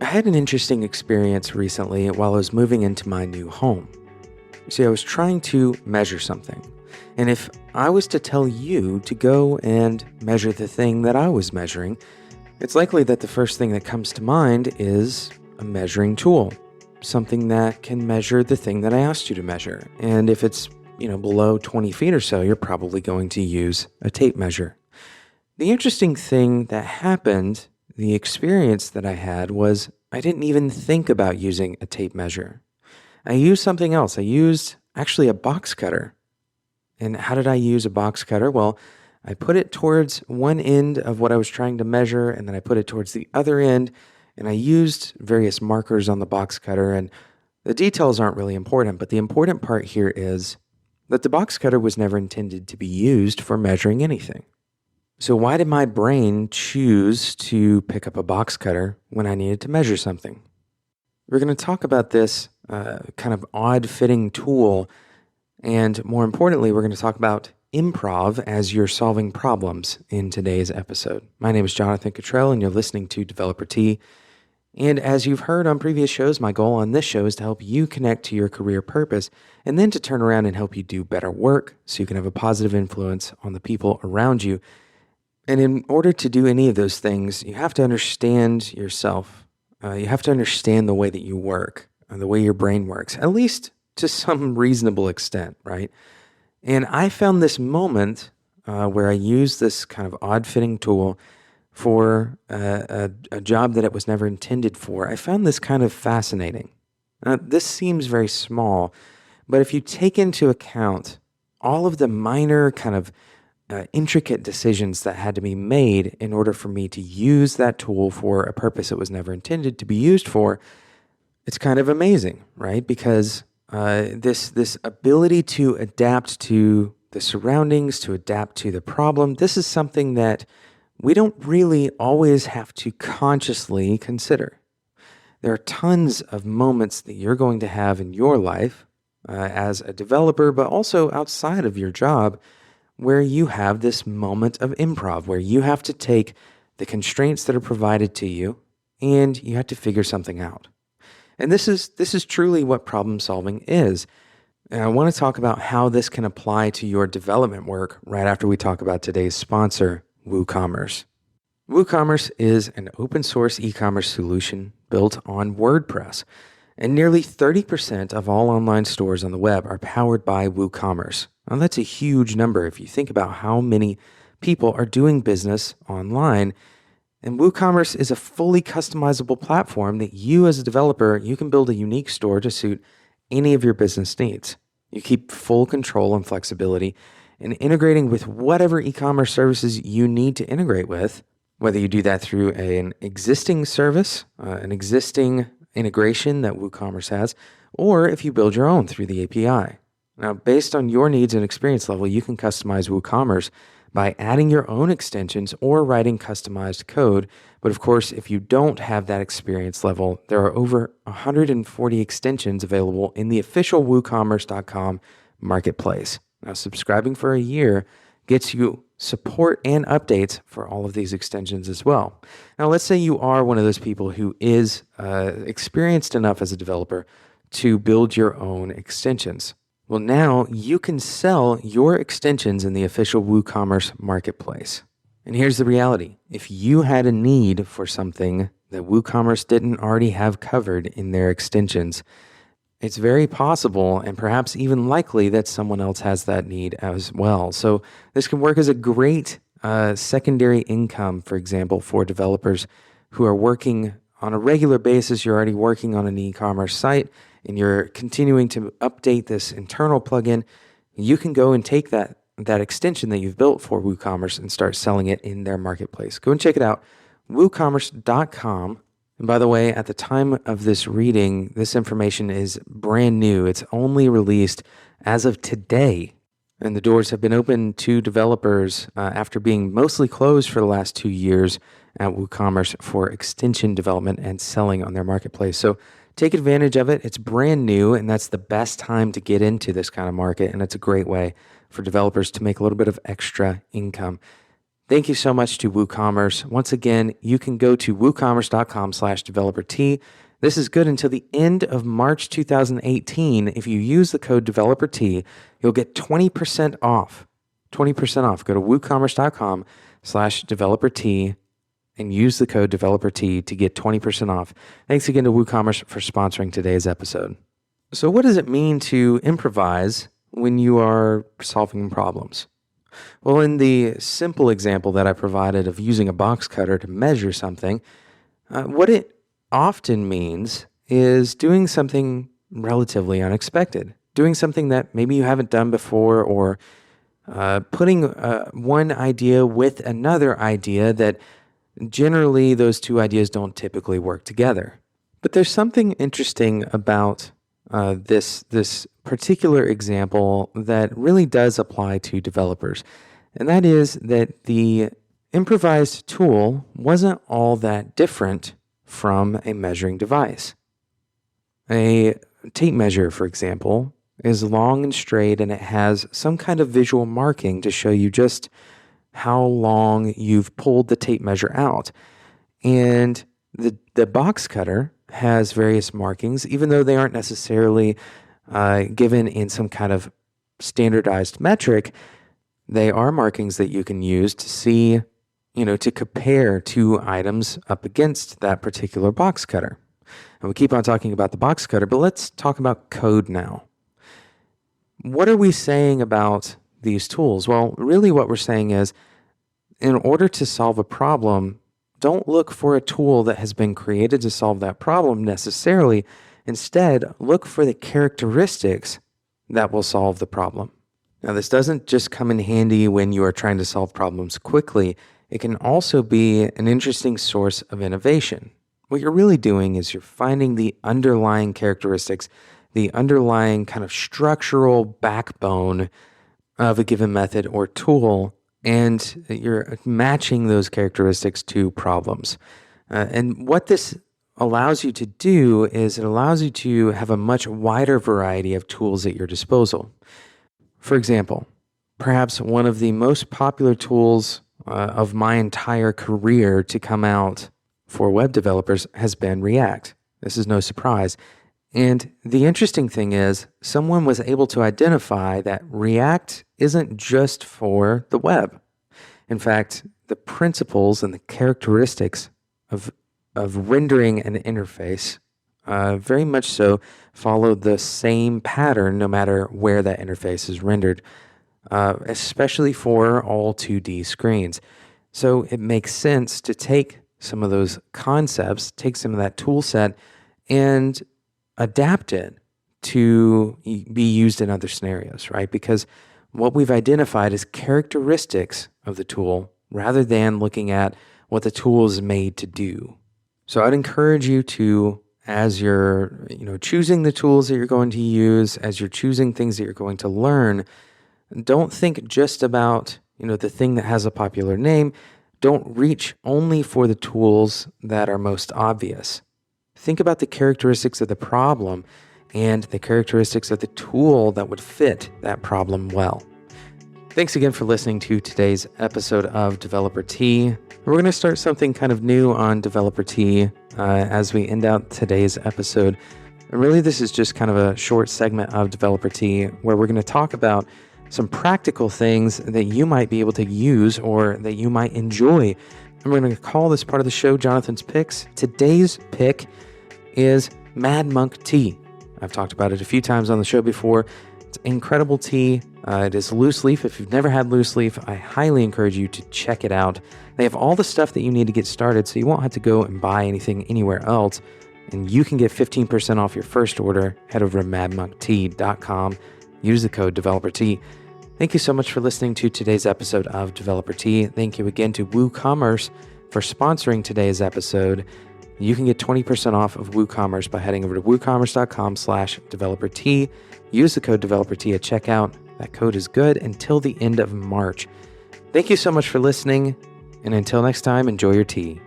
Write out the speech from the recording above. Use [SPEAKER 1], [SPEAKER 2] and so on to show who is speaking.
[SPEAKER 1] had an interesting experience recently while I was moving into my new home. See, I was trying to measure something. And if I was to tell you to go and measure the thing that I was measuring, it's likely that the first thing that comes to mind is a measuring tool, something that can measure the thing that I asked you to measure. And if it's, below 20 feet or so, you're probably going to use a tape measure. The interesting thing that happened, the experience that I had, was I didn't even think about using a tape measure. I used something else. I used actually a box cutter. And how did I use a box cutter? Well, I put it towards one end of what I was trying to measure, and then I put it towards the other end, and I used various markers on the box cutter, and the details aren't really important, but the important part here is that the box cutter was never intended to be used for measuring anything. So why did my brain choose to pick up a box cutter when I needed to measure something? We're going to talk about this kind of odd-fitting tool, and more importantly, we're going to talk about improv as you're solving problems in today's episode. My name is Jonathan Cottrell, and you're listening to Developer T. And as you've heard on previous shows, my goal on this show is to help you connect to your career purpose and then to turn around and help you do better work so you can have a positive influence on the people around you. And in order to do any of those things, you have to understand yourself. You have to understand the way that you work, the way your brain works, at least to some reasonable extent, right? And I found this moment where I used this kind of odd-fitting tool for a job that it was never intended for. I found this kind of fascinating. This seems very small, but if you take into account all of the minor kind of intricate decisions that had to be made in order for me to use that tool for a purpose it was never intended to be used for, it's kind of amazing, right? Because this ability to adapt to the surroundings, to adapt to the problem, this is something that we don't really always have to consciously consider. There are tons of moments that you're going to have in your life as a developer, but also outside of your job, where you have this moment of improv, where you have to take the constraints that are provided to you and you have to figure something out. And this is truly what problem solving is. And I want to talk about how this can apply to your development work right after we talk about today's sponsor, WooCommerce. WooCommerce is an open source e-commerce solution built on WordPress. And nearly 30% of all online stores on the web are powered by WooCommerce. Now, that's a huge number if you think about how many people are doing business online. And WooCommerce is a fully customizable platform that you as a developer, you can build a unique store to suit any of your business needs. You keep full control and flexibility in integrating with whatever e-commerce services you need to integrate with, whether you do that through an existing service, an existing integration that WooCommerce has, or if you build your own through the API. Now, based on your needs and experience level, you can customize WooCommerce by adding your own extensions or writing customized code. But of course, if you don't have that experience level, there are over 140 extensions available in the official WooCommerce.com marketplace. Now, subscribing for a year gets you support and updates for all of these extensions as well. Now, let's say you are one of those people who is experienced enough as a developer to build your own extensions. Well, now you can sell your extensions in the official WooCommerce marketplace. And here's the reality. If you had a need for something that WooCommerce didn't already have covered in their extensions, it's very possible and perhaps even likely that someone else has that need as well. So this can work as a great secondary income, for example, for developers who are working on a regular basis. You're already working on an e-commerce site and you're continuing to update this internal plugin. You can go and take that extension that you've built for WooCommerce and start selling it in their marketplace. Go and check it out, WooCommerce.com. And by the way, at the time of this reading, this information is brand new. It's only released as of today. And the doors have been open to developers after being mostly closed for the last 2 years at WooCommerce for extension development and selling on their marketplace. So take advantage of it. It's brand new, and that's the best time to get into this kind of market. And it's a great way for developers to make a little bit of extra income. Thank you so much to WooCommerce. Once again, you can go to woocommerce.com/developer-T. This is good until the end of March 2018. If you use the code developer-T, you'll get 20% off. 20% off. Go to woocommerce.com/developer-T and use the code developer-T to get 20% off. Thanks again to WooCommerce for sponsoring today's episode. So what does it mean to improvise when you are solving problems? Well, in the simple example that I provided of using a box cutter to measure something, what it often means is doing something relatively unexpected, doing something that maybe you haven't done before, or putting one idea with another idea that generally those two ideas don't typically work together. But there's something interesting about this particular example that really does apply to developers, and that is that the improvised tool wasn't all that different from a measuring device. A tape measure, for example, is long and straight, and it has some kind of visual marking to show you just how long you've pulled the tape measure out. And the box cutter has various markings, even though they aren't necessarily given in some kind of standardized metric. They are markings that you can use to see, to compare two items up against that particular box cutter. And we keep on talking about the box cutter, but let's talk about code now. What are we saying about these tools? Well, really what we're saying is, in order to solve a problem, don't look for a tool that has been created to solve that problem necessarily. Instead, look for the characteristics that will solve the problem. Now, this doesn't just come in handy when you are trying to solve problems quickly. It can also be an interesting source of innovation. What you're really doing is you're finding the underlying characteristics, the underlying kind of structural backbone of a given method or tool, and you're matching those characteristics to problems. And what this allows you to do is it allows you to have a much wider variety of tools at your disposal. For example, perhaps one of the most popular tools of my entire career to come out for web developers has been React. This is no surprise. And the interesting thing is, someone was able to identify that React isn't just for the web. In fact, the principles and the characteristics of rendering an interface very much so follow the same pattern no matter where that interface is rendered, especially for all 2D screens. So it makes sense to take some of those concepts, take some of that tool set, and adapt it to be used in other scenarios, right? Because what we've identified is characteristics of the tool rather than looking at what the tool is made to do. So I'd encourage you to, as you're choosing the tools that you're going to use, as you're choosing things that you're going to learn, don't think just about the thing that has a popular name. Don't reach only for the tools that are most obvious. Think about the characteristics of the problem and the characteristics of the tool that would fit that problem well. Thanks again for listening to today's episode of Developer T. We're going to start something kind of new on Developer T as we end out today's episode. And really, this is just kind of a short segment of Developer T where we're going to talk about some practical things that you might be able to use or that you might enjoy. And we're going to call this part of the show Jonathan's Picks. Today's pick is Mad Monk tea. I've talked about it a few times on the show before. It's incredible tea. It is loose leaf. If you've never had loose leaf, I highly encourage you to check it out. They have all the stuff that you need to get started, so you won't have to go and buy anything anywhere else. And you can get 15% off your first order. Head over to madmonktea.com. Use the code DeveloperT. Thank you so much for listening to today's episode of Developer T. Thank you again to WooCommerce for sponsoring today's episode. You can get 20% off of WooCommerce by heading over to woocommerce.com/developer-t. Use the code DeveloperT at checkout. That code is good until the end of March. Thank you so much for listening, and until next time, enjoy your tea.